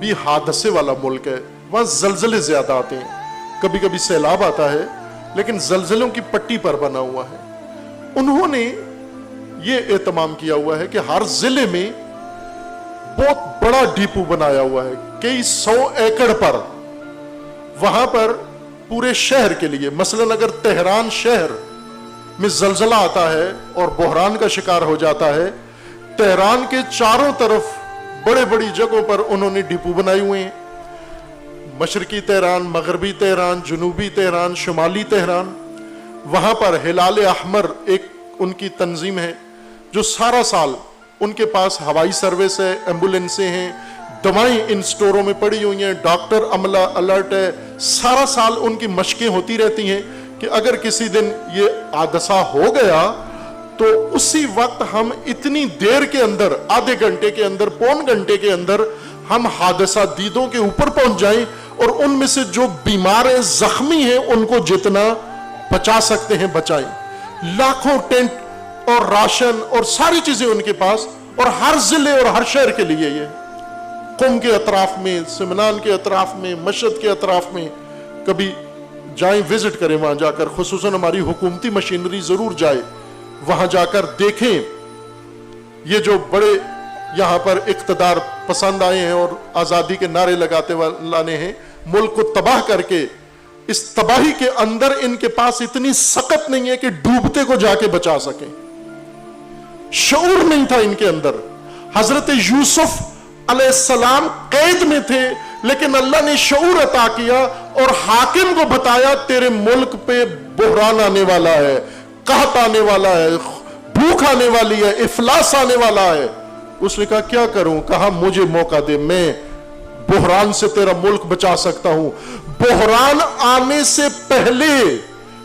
بھی حادثے والا ملک ہے، وہاں زلزلے زیادہ آتے ہیں، کبھی کبھی سیلاب آتا ہے، لیکن زلزلوں کی پٹی پر بنا ہوا ہے۔ انہوں نے یہ اہتمام کیا ہوا ہے کہ ہر ضلع میں بہت بڑا ڈیپو بنایا ہوا ہے، کئی 100 ایکڑ پر، وہاں پر پورے شہر کے لیے، مثلا اگر تہران شہر میں زلزلہ آتا ہے اور بحران کا شکار ہو جاتا ہے، تہران کے چاروں طرف بڑے بڑی جگہوں پر انہوں نے ڈیپو بنائے ہوئے ہیں، مشرقی تہران، مغربی تہران، جنوبی تہران، شمالی تہران۔ وہاں پر ہلال احمر ایک ان کی تنظیم ہے جو سارا سال ان کے پاس ہوائی سروس ہے، ایمبولینسیں ہیں، دوائیں ان سٹوروں میں پڑی ہوئی ہیں، ڈاکٹر عملہ الرٹ ہے، سارا سال ان کی مشقیں ہوتی رہتی ہیں کہ اگر کسی دن یہ حادثہ ہو گیا تو اسی وقت ہم اتنی دیر کے اندر، آدھے گھنٹے کے اندر، پون گھنٹے کے اندر ہم حادثہ دیدوں کے اوپر پہنچ جائیں اور ان میں سے جو بیمار ہیں، زخمی ہیں، ان کو جتنا بچا سکتے ہیں بچائیں۔ لاکھوں ٹینٹ اور راشن اور ساری چیزیں ان کے پاس، اور ہر ضلع اور ہر شہر کے لیے یہ قم کے اطراف میں، سمنان کے اطراف میں، مشہد کے اطراف میں کبھی جائیں، وزٹ کریں وہاں جا کر، خصوصاً ہماری حکومتی مشینری ضرور جائے، وہاں جا کر دیکھیں یہ جو بڑے یہاں پر اقتدار پسند آئے ہیں اور آزادی کے نعرے لگاتے والے ہیں، ملک کو تباہ کر کے، اس تباہی کے اندر ان کے پاس اتنی سخت نہیں ہے کہ ڈوبتے کو جا کے بچا سکیں، شعور نہیں تھا ان کے اندر۔ حضرت یوسف علیہ السلام قید میں تھے، لیکن اللہ نے شعور عطا کیا اور حاکم کو بتایا تیرے ملک پہ بحران آنے والا ہے، قحط آنے والا ہے، بھوک آنے والی ہے، افلاس آنے والا ہے۔ اس نے کہا کیا کروں؟ کہا مجھے موقع دے، میں بحران سے تیرا ملک بچا سکتا ہوں۔ بحران آنے سے پہلے،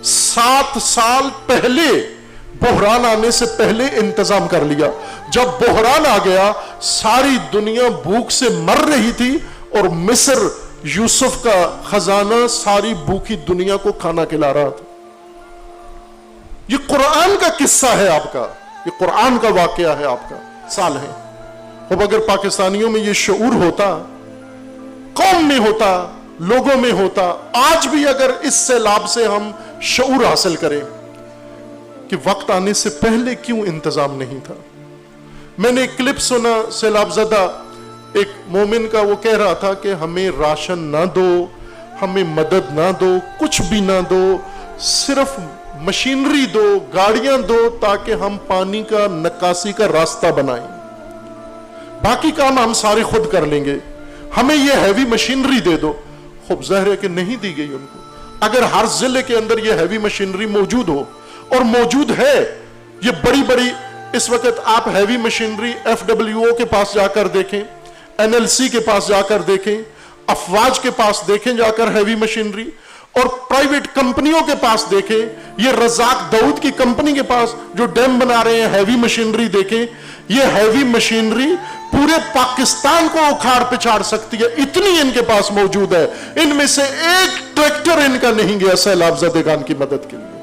7 سال پہلے، بحران آنے سے پہلے انتظام کر لیا۔ جب بحران آ گیا، ساری دنیا بھوک سے مر رہی تھی اور مصر یوسف کا خزانہ ساری بھوکی دنیا کو کھانا کھلا رہا تھا۔ یہ قرآن کا قصہ ہے آپ کا، یہ قرآن کا واقعہ ہے آپ کا، سال ہے۔ اب اگر پاکستانیوں میں یہ شعور ہوتا، قوم میں ہوتا، لوگوں میں ہوتا، آج بھی اگر اس سیلاب سے ہم شعور حاصل کریں کہ وقت آنے سے پہلے کیوں انتظام نہیں تھا۔ میں نے ایک کلپ سنا سیلاب زدہ ایک مومن کا، وہ کہہ رہا تھا کہ ہمیں راشن نہ دو، ہمیں مدد نہ دو، کچھ بھی نہ دو، صرف مشینری دو، گاڑیاں دو، تاکہ ہم پانی کا نکاسی کا راستہ بنائیں، باقی کام ہم سارے خود کر لیں گے، ہمیں یہ ہیوی مشینری دے دو۔ خوب ظاہر ہے کہ نہیں دی گئی ان کو۔ اگر ہر ضلع کے اندر یہ ہیوی مشینری موجود ہو، اور موجود ہے، یہ بڑی بڑی، اس وقت آپ ہیوی مشینری FWO کے پاس جا کر دیکھیں، NLC کے پاس جا کر دیکھیں، افواج کے پاس دیکھیں جا کر ہیوی مشینری، اور پرائیویٹ کمپنیوں کے پاس دیکھیں، یہ رزاق داؤد کی کمپنی کے پاس جو ڈیم بنا رہے ہیں ہیوی مشینری دیکھیں، یہ ہیوی مشینری پورے پاکستان کو اکھاڑ پچھاڑ سکتی ہے، اتنی ان کے پاس موجود ہے۔ ان میں سے ایک ٹریکٹر ان کا نہیں گیا سیلاب زدگان کی مدد کے لیے۔